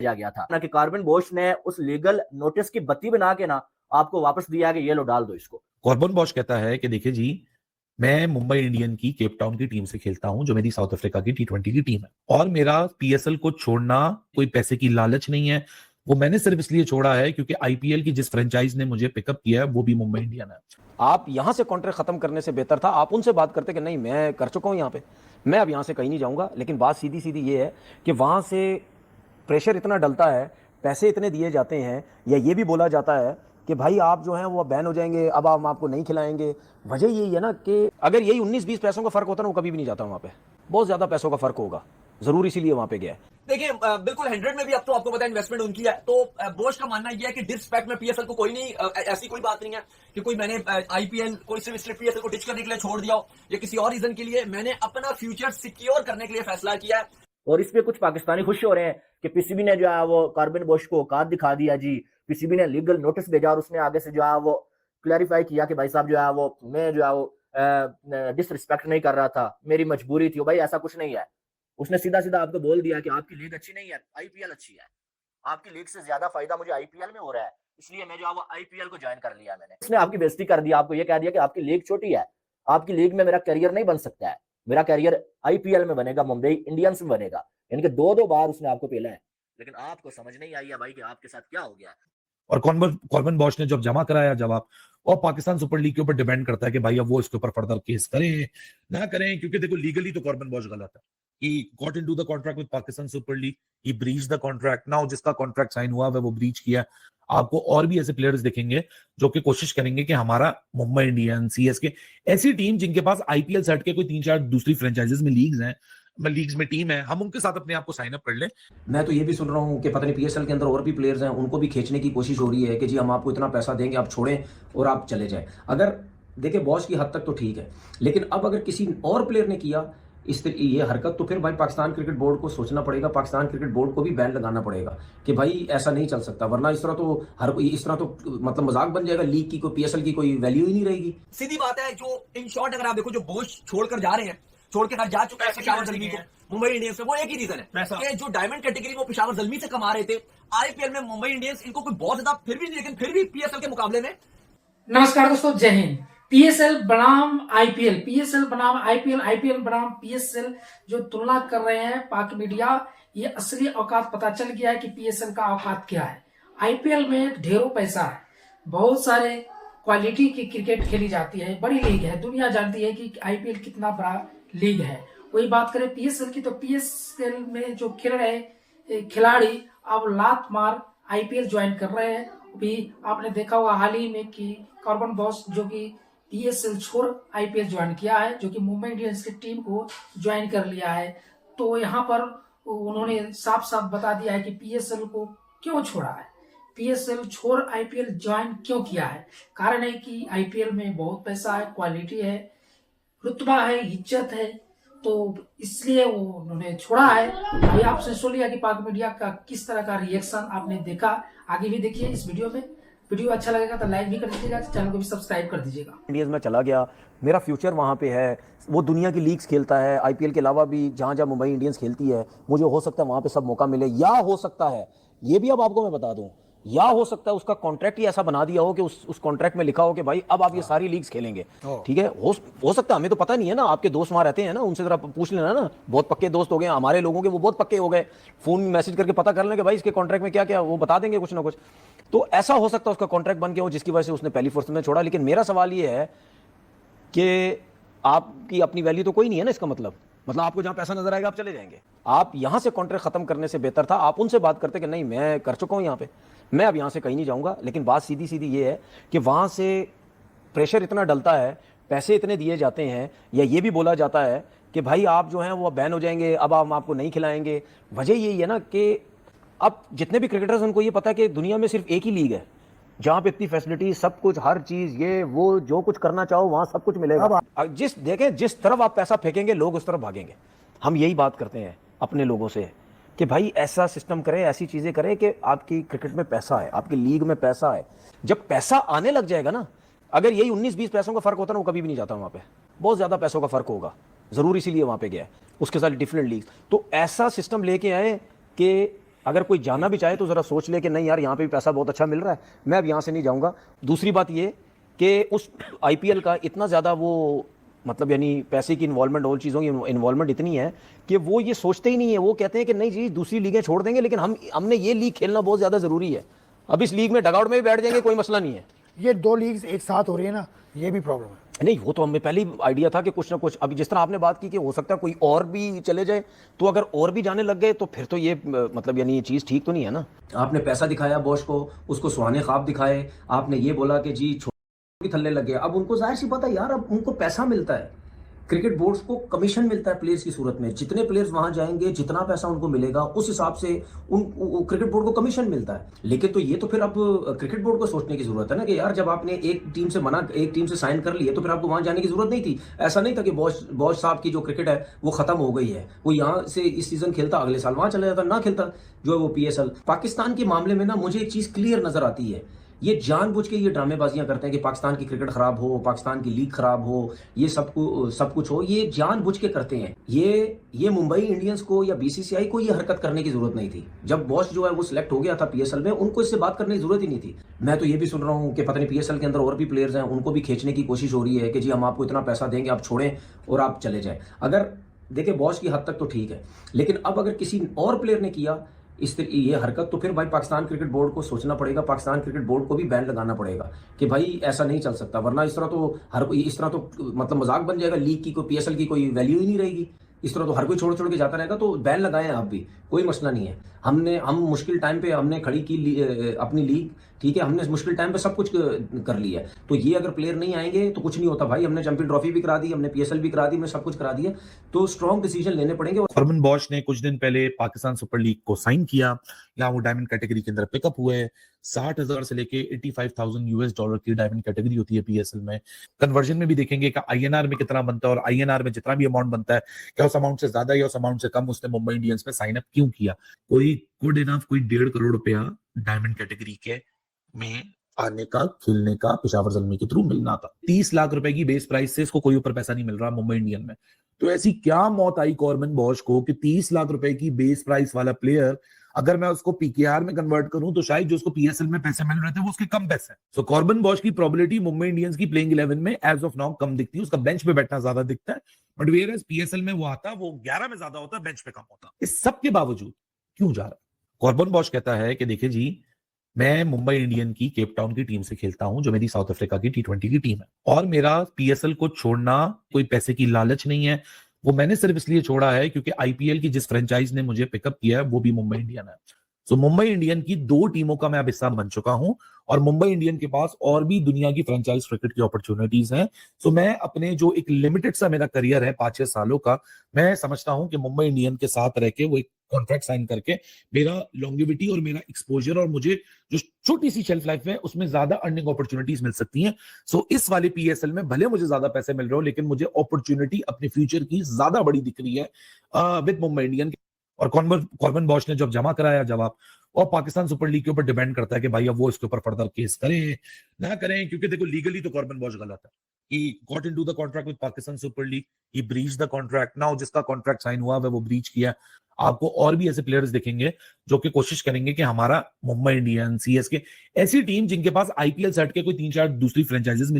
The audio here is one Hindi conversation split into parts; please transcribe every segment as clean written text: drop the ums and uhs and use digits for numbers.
गया था ना कि कार्बन बोश ने उस लीगल नोटिस की बत्ती बना के ना आपको वापस दिया कि ये लो डाल दो इसको। कॉर्बन बॉश कहता है कि देखिए जी, मैं मुंबई इंडियन की केप टाउन की टीम से खेलता हूं, जो मेरी साउथ अफ्रीका की T20 की टीम है, और मेरा पीएसएल को छोड़ना कोई पैसे की लालच नहीं है। वो मैंने सिर्फ इसलिए छोड़ा है क्योंकि आईपीएल की जिस फ्रेंचाइज ने मुझे पिकअप किया है वो भी मुंबई इंडियन है। आप यहां से कॉन्ट्रैक्ट खत्म करने से बेहतर था आप उनसे बात करते कि नहीं मैं कर चुका हूं यहां पे, मैं अब यहां से कहीं नहीं जाऊंगा। लेकिन बात सीधी सीधी ये है कि वहां से प्रेशर इतना डलता है, पैसे इतने दिए जाते हैं, या ये भी बोला जाता है कि भाई आप जो हैं वो बैन हो जाएंगे, अब हम आपको नहीं खिलाएंगे। वजह यही है ना कि अगर यही 19-20 पैसों का फर्क होता ना वो कभी भी नहीं जाता वहां पे, बहुत ज्यादा पैसों का फर्क होगा, जरूर इसीलिए वहां पे गया है। देखिए बिल्कुल 100 में भी अब तो आपको पता है इन्वेस्टमेंट उनकी है, तो बोश का मानना यह है कि डिसरिस्पेक्ट में पीएसएल को कोई नहीं, ऐसी कोई बात नहीं है कि कोई मैंने आईपीएल कोई सिर्फ इसलिए पीएसएल को डिच करने के लिए छोड़ दिया हो या किसी और रीजन के लिए, मैंने अपना फ्यूचर सिक्योर करने के लिए फैसला किया है। और इस पे कुछ पाकिस्तानी खुश हो रहे हैं कि पीसीबी ने जो है वो कार्बन बोश को औकात दिखा दिया जी, पीसीबी ने लीगल नोटिस भेजा और उसने आगे से जो है वो क्लैरिफाई किया कि भाई साहब जो है वो मैं जो है वो डिसरिस्पेक्ट नहीं कर रहा था, मेरी मजबूरी थी। भाई ऐसा कुछ नहीं है, उसने सीधा सीधा आपको बोल दिया कि आपकी लीग अच्छी नहीं है, आईपीएल अच्छी है, आपकी लीग से ज्यादा फायदा मुझे आईपीएल में हो रहा है, इसलिए मैं जो है वो आईपीएल को ज्वाइन कर लिया मैंने। उसने आपकी बेइज्जती कर दी, आपको ये कह दिया कि आपकी लीग छोटी है, आपकी लीग में मेरा करियर नहीं बन सकता है, मेरा करियर आईपीएल में बनेगा, मुंबई इंडियंस में बनेगा। यानी कि दो बार उसने आपको पेला है, लेकिन आपको समझ नहीं आई है भाई कि आपके साथ क्या हो गया। और कॉर्बन बॉश ने जब जमा कराया जवाब, और पाकिस्तान सुपर लीग के ऊपर डिपेंड करता है कि भाई अब वो इसके ऊपर फर्दर केस करें ना करें, क्योंकि देखो लीगली तो कॉर्बन बॉश गलत है। He got into the contract with Pakistan Super League. He breached the contract. Now जिसका कॉन्ट्रैक्ट साइन हुआ है वो ब्रीच किया। आपको और भी ऐसे प्लेयर्स दिखेंगे जो कि कोशिश करेंगे कि हमारा मुंबई इंडियंस, सीएसके, ऐसी टीम जिनके पास आईपीएल सेट के कोई 3-4 दूसरी फ्रेंचाइजीज में लीग्स हैं, लीग्स में टीम है, हम उनके साथ अपने आप को साइन अप कर लें। मैं तो ये भी सुन रहा हूँ कि पता नहीं पीएसएल के अंदर और भी प्लेयर्स हैं, उनको भी खींचने की कोशिश हो रही है कि जी हम आपको इतना पैसा देंगे, आप छोड़ें और आप चले जाएं। अगर देखिए बॉस की हद तक तो ठीक है, लेकिन अब अगर किसी और प्लेयर ने किया ये हरकत, तो फिर भाई पाकिस्तान क्रिकेट बोर्ड को सोचना पड़ेगा, पाकिस्तान क्रिकेट बोर्ड को भी बैन लगाना पड़ेगा कि भाई ऐसा नहीं चल सकता, वरना इस तरह तो मतलब मजाक बन जाएगा, लीग की कोई पीएसएल की कोई वैल्यू ही नहीं रहेगी। सीधी बात है, जो इन शॉर्ट अगर आप देखो जो बोश छोड़कर जा रहे हैं, छोड़ के जा चुका है पेशावर जल्मी को मुंबई इंडियंस में, वो एक ही रीजन है कि जो डायमंड कैटेगरी वो पेशावर जल्मी से कमा रहे थे, आईपीएल में मुंबई इंडियंस इनको कोई बहुत ज्यादा फिर भी नहीं, लेकिन फिर भी पीएसएल के मुकाबले में। नमस्कार दोस्तों, जय हिंद। पीएसएल बनाम आईपीएल, पीएसएल बनाम आईपीएल, आईपीएल बनाम पीएसएल जो तुलना कर रहे हैं पाक मीडिया, ये असली औकात पता चल गया है कि पीएसएल का औकात क्या है। आईपीएल में ढेरों पैसा है, बहुत सारे क्वालिटी की क्रिकेट खेली जाती है, बड़ी लीग है, दुनिया जानती है कि आईपीएल कितना बड़ा लीग है। वही बात करें पीएसएल की, तो पीएसएल में जो खेल रहे खिलाड़ी अब लात मार आईपीएल ज्वाइन कर रहे हैं। भी आपने देखा होगा हाल ही में कि कॉर्बन बॉश जो कि पीएसएल छोड़ आईपीएल ज्वाइन किया है, जो कि मुंबई इंडियंस की टीम को ज्वाइन कर लिया है। तो यहाँ पर उन्होंने साफ साफ बता दिया है कि पीएसएल को क्यों छोड़ा है, पीएसएल छोड़ आईपीएल ज्वाइन क्यों किया है। कारण है कि आईपीएल में बहुत पैसा है, क्वालिटी है, रुतबा है, इज्जत है, तो इसलिए वो उन्होंने छोड़ा है। अभी आपसे सुन लिया कि पाक मीडिया का किस तरह का रिएक्शन आपने देखा, आगे भी देखिए इस वीडियो में। वीडियो अच्छा लगेगा तो लाइक भी कर दीजिएगा, चैनल को भी सब्सक्राइब कर दीजिएगा। इंडियंस में चला गया, मेरा फ्यूचर वहाँ पे है, वो दुनिया की लीग्स खेलता है, आईपीएल के अलावा भी जहाँ जहाँ मुंबई इंडियंस खेलती है, मुझे हो सकता है वहाँ पे सब मौका मिले, या हो सकता है ये भी अब आपको मैं बता दूं, या हो सकता है उसका कॉन्ट्रैक्ट ही ऐसा बना दिया हो कि उस कॉन्ट्रैक्ट में लिखा हो कि भाई अब आप ये सारी लीग्स खेलेंगे। ठीक है, हो सकता है, हमें तो पता नहीं है ना, आपके दोस्त वहां रहते हैं ना, उनसे जरा पूछ लेना ना, बहुत पक्के दोस्त हो गए हमारे लोगों के, वो बहुत पक्के हो गए, फोन मैसेज करके पता कर लें कि भाई इसके कॉन्ट्रैक्ट में क्या क्या, वो बता देंगे कुछ ना कुछ। तो ऐसा हो सकता है उसका कॉन्ट्रैक्ट बन गया हो जिसकी वजह से उसने पहली फुर्सत में छोड़ा। लेकिन मेरा सवाल ये है कि आपकी अपनी वैल्यू तो कोई नहीं है ना, इसका मतलब आपको जहां पैसा नजर आएगा आप चले जाएंगे। आप यहां से कॉन्ट्रैक्ट खत्म करने से बेहतर था आप उनसे बात करते कि नहीं मैं कर चुका हूं यहां पे, मैं अब यहां से कहीं नहीं जाऊंगा। लेकिन बात सीधी सीधी ये है कि वहां से प्रेशर इतना डलता है, पैसे इतने दिए जाते हैं, या ये भी बोला जाता है कि भाई आप जो हैं वो बैन हो जाएंगे, अब हम आपको नहीं खिलाएंगे। वजह यही है ना कि अब जितने भी क्रिकेटर्स उनको ये पता है कि दुनिया में सिर्फ एक ही लीग है जहां पे इतनी फैसिलिटी, सब कुछ, हर चीज, ये वो, जो कुछ करना चाहो वहां सब कुछ मिलेगा। जिस तरफ आप पैसा फेंकेंगे लोग उस तरफ भागेंगे। हम यही बात करते हैं अपने लोगों से कि भाई ऐसा सिस्टम करें, ऐसी चीजें करें कि आपकी क्रिकेट में पैसा है, आपकी लीग में पैसा है। जब पैसा आने लग जाएगा ना, अगर यही 19-20 पैसों का फर्क होता ना वो कभी भी नहीं जाता वहां पे, बहुत ज्यादा पैसों का फर्क होगा, जरूर इसीलिए वहां पे गया है, उसके साथ डिफरेंट लीग। तो ऐसा सिस्टम लेके आए कि अगर कोई जाना भी चाहे तो ज़रा सोच ले कि नहीं यार यहाँ पे भी पैसा बहुत अच्छा मिल रहा है, मैं अब यहाँ से नहीं जाऊँगा। दूसरी बात ये कि उस आईपीएल का इतना ज़्यादा वो मतलब यानी पैसे की इन्वॉल्वमेंट और चीज़ों की इन्वॉल्वमेंट इतनी है कि वो ये सोचते ही नहीं है। वो कहते हैं कि नहीं जी दूसरी लीगें छोड़ देंगे, लेकिन हमने ये लीग खेलना बहुत ज़्यादा ज़रूरी है। अब इस लीग में डगआउट में भी बैठ जाएंगे, कोई मसला नहीं है। ये 2 लीग्स एक साथ हो रही है ना, ये भी प्रॉब्लम है। नहीं, वो तो हमें पहले ही आइडिया था कि कुछ ना कुछ, अभी जिस तरह आपने बात की कि हो सकता है कोई और भी चले जाए, तो अगर और भी जाने लग गए तो फिर तो ये मतलब यानी ये चीज़ ठीक तो नहीं है ना। आपने पैसा दिखाया बॉश को, उसको सुहाने ख्वाब दिखाए, आपने ये बोला कि जी छोटे थल्ले लग गए। अब उनको जाहिर सी बात है यार, अब उनको पैसा मिलता है, क्रिकेट बोर्ड्स को कमीशन मिलता है प्लेयर्स की सूरत में। जितने प्लेयर्स वहां जाएंगे जितना पैसा उनको मिलेगा उस हिसाब से क्रिकेट बोर्ड को कमीशन मिलता है। लेकिन तो ये तो फिर अब क्रिकेट बोर्ड को सोचने की जरूरत है ना कि यार जब आपने एक टीम से साइन कर लिया तो फिर आपको वहां जाने की जरूरत नहीं थी। ऐसा नहीं था कि बॉश साहब की जो क्रिकेट है वो खत्म हो गई है, वो यहाँ से इस सीजन खेलता, अगले साल वहां चला जाता, ना खेलता जो है वो पीएसएल। पाकिस्तान के मामले में ना मुझे एक चीज क्लियर नजर आती है, ये जानबूझ के ये ड्रामेबाजियां करते हैं कि पाकिस्तान की क्रिकेट खराब हो, पाकिस्तान की लीग खराब हो, ये सब कुछ हो, ये जानबूझ के करते हैं। ये मुंबई इंडियंस को या बीसीसीआई को ये हरकत करने की जरूरत नहीं थी। जब बॉस जो है वो सिलेक्ट हो गया था पीएसएल में, उनको इससे बात करने की जरूरत ही नहीं थी। मैं तो ये भी सुन रहा हूँ कि पता नहीं पीएसएल के अंदर और भी प्लेयर्स हैं, उनको भी खींचने की कोशिश हो रही है कि जी हम आपको इतना पैसा देंगे, आप छोड़ें और आप चले जाएं। अगर देखिए बॉस की हद तक तो ठीक है, लेकिन अब अगर किसी और प्लेयर ने किया ये हरकत, तो फिर भाई पाकिस्तान क्रिकेट बोर्ड को सोचना पड़ेगा, पाकिस्तान क्रिकेट बोर्ड को भी बैन लगाना पड़ेगा कि भाई ऐसा नहीं चल सकता। वरना इस तरह तो हर कोई, इस तरह तो मतलब मजाक बन जाएगा, लीग की कोई पीएसएल की कोई वैल्यू ही नहीं रहेगी। इस तरह तो हर कोई छोड़ छोड़ के जाता रहेगा। तो बैन लगाएं आप भी, कोई मसला नहीं है। हम मुश्किल टाइम पे हमने खड़ी की अपनी लीग, ठीक है, हमने मुश्किल टाइम पे सब कुछ कर लिया है। तो ये अगर प्लेयर नहीं आएंगे तो कुछ नहीं होता भाई। हमने चैंपियन ट्रॉफी भी करा दी, हमने पीएसएल भी करा दी, हमने सब कुछ करा दिया। तो स्ट्रॉन्ग डिसीजन लेने पड़ेंगे। कॉर्बन बॉश ने कुछ दिन पहले पाकिस्तान सुपर लीग को साइन किया, यहाँ वो डायमंड कैटेगरी के अंदर पिकअप हुए। 60,000 से लेके 85,000 यूएस डॉलर की डायमंड कैटेगरी होती है पीएसएल में। कन्वर्जन में भी देखेंगे कि आईएनआर में कितना बनता है और आईएनआर में जितना भी अमाउंट बनता है, क्या उस अमाउंट से ज्यादा या उस अमाउंट से कम उसने मुंबई इंडियंस में साइन अप क्यों किया। कोई गुड इनफ कोई 1.5 करोड़ रुपया डायमंड कैटेगरी के में आने का, खेलने का पेशावर जलमी के थ्रू मिलना था। 30 लाख रुपए की बेस प्राइस से इसको कोई ऊपर पैसा नहीं मिल रहा मुंबई इंडियन में। तो ऐसी क्या मौत आई कॉर्बन बॉश को कि 30 लाख रुपए की बेस प्राइस वाला प्लेयर, अगर मैं उसको पीकेआर में कन्वर्ट करूं तो शायद जो उसको पीएसएल में पैसे मिल रहे थे वो उसके कम पैसे हैं। सो कॉर्बन बॉश की प्रोबेबिलिटी मुंबई इंडियंस की प्लेइंग 11 में एज ऑफ नाउ कम दिखती है, उसका बेंच पे बैठना ज्यादा दिखता है। बट वेयर एज पीएसएल में वो आता, वो 11 में ज्यादा होता, बेंच पे कम होता। इस सब के बावजूद क्यों जा रहा है? कॉर्बन बॉश कहता है कि देखिए जी, मैं मुंबई इंडियन की केप टाउन की टीम से खेलता हूं, जो मेरी साउथ अफ्रीका की T20 की टीम है, और मेरा पीएसएल को छोड़ना कोई पैसे की लालच नहीं है। वो मैंने सिर्फ इसलिए छोड़ा है क्योंकि आईपीएल की जिस फ्रेंचाइज ने मुझे पिकअप किया है वो भी मुंबई इंडियन है। सो मुंबई इंडियन की 2 टीमों का मैं अब हिस्सा बन चुका हूं और मुंबई इंडियन के पास और भी दुनिया की फ्रेंचाइज क्रिकेट की अपॉर्चुनिटीज हैं। सो मैं अपने जो एक लिमिटेड सा मेरा करियर है 5-6 सालों का, मैं समझता हूं कि मुंबई इंडियन के साथ रह के वो एक कॉन्ट्रैक्ट साइन करके मेरा लॉन्गेविटी और मेरा एक्सपोजर और मुझे जो छोटी सी शेल्फ लाइफ है उसमें ज्यादा अर्निंग अपॉर्चुनिटीज मिल सकती हैं। सो इस वाले पीएसएल में भले मुझे ज्यादा पैसे मिल रहे हो, लेकिन मुझे अपॉर्चुनिटी अपने फ्यूचर की ज्यादा बड़ी दिख रही है विद मुंबई इंडियन। और कॉर्बन बॉश ने जब जमा कराया जवाब, और पाकिस्तान सुपर लीग के ऊपर डिपेंड करता है कि भाई अब वो इसके ऊपर फर्दर केस करें ना करें, क्योंकि देखो लीगली तो कॉर्बन बॉश गलत है। He got into the contract with Pakistan Super League, he breached the contract. Now जिसका कॉन्ट्रैक्ट साइन हुआ है वो ब्रीच किया। आपको और भी ऐसे प्लेयर्स दिखेंगे जो कि कोशिश करेंगे कि हमारा मुंबई इंडियन, सीएसके, ऐसी टीम जिनके पास आईपीएल सेट के कोई 3-4 दूसरी फ्रेंचाइजीज में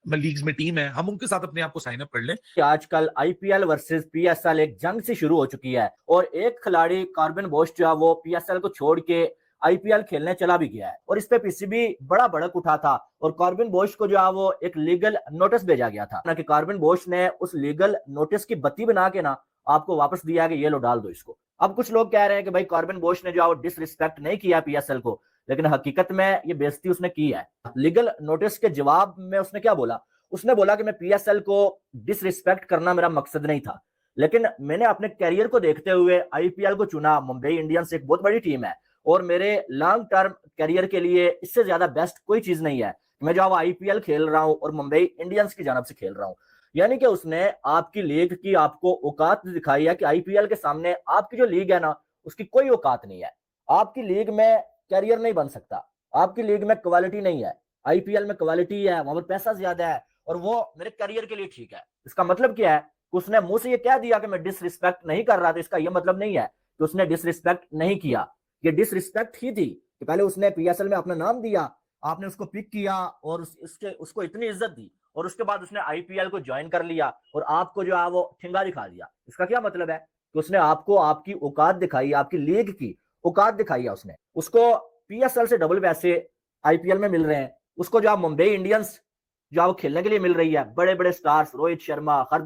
लीग्स में टीम है, हम उनके साथ अपने आप को साइन अप कर लें। आजकल आईपीएल वर्सेस पीएसएल एक जंग सी शुरू हो चुकी है और एक खिलाड़ी कॉर्बन बॉश जो है वो पीएसएल को छोड़ के आईपीएल खेलने चला भी गया है और इस पे पीसीबी बड़ा भड़क उठा था और कॉर्बन बॉश को जो है वो एक लीगल नोटिस भेजा गया था कि कॉर्बन बॉश ने उस लीगल नोटिस की बत्ती बना के ना आपको वापस दिया कि ये लो डाल दो इसको। अब कुछ लोग कह रहे हैं कि भाई कॉर्बन बॉश ने जो है वो डिसरिस्पेक्ट नहीं किया पीएसएल को, लेकिन हकीकत में ये बेइज्जती उसने की है। लीगल नोटिस के जवाब में उसने क्या बोला? उसने बोला कि मैं पीएसएल को डिसरिस्पेक्ट करना मेरा मकसद नहीं था, लेकिन मैंने अपने कैरियर को देखते हुए आईपीएल को चुना। मुंबई इंडियंस एक बहुत बड़ी टीम है और मेरे लॉन्ग टर्म करियर के लिए इससे ज्यादा बेस्ट कोई चीज नहीं है। मैं जो आईपीएल खेल रहा हूं और मुंबई इंडियंस की जानब से खेल रहा हूं, यानी कि उसने आपकी लीग की आपको औकात दिखाई है कि आईपीएल के सामने आपकी जो लीग है ना उसकी कोई औकात नहीं है। आपकी लीग में कैरियर नहीं बन सकता, आपकी लीग में क्वालिटी नहीं है। आईपीएल में क्वालिटी है, वहां पर पैसा ज्यादा है और वो मेरे करियर के लिए ठीक है। इसका मतलब क्या है? उसने मुंह से ये कह दिया कि मैं डिसरिस्पेक्ट नहीं कर रहा था, इसका यह मतलब नहीं है कि उसने डिसरिस्पेक्ट नहीं किया। ये डिसरिस्पेक्ट ही थी कि पहले उसने पीएसएल में अपना नाम दिया, आपने उसको पिक किया और उसको इतनी इज्जत दी, और उसके बाद उसने आईपीएल को ज्वाइन कर लिया और आपको जो है वो ठिंगा दिखा दिया। इसका क्या मतलब है कि उसने आपको आपकी औकात दिखाई, आपकी लीग की औकात दिखाई है उसने। उसको पीएसएल से डबल पैसे आईपीएल में मिल रहे हैं, उसको जो मुंबई इंडियंस जो खेलने के लिए मिल रही है, बड़े बड़े स्टार्स रोहित शर्मा, हार्दिक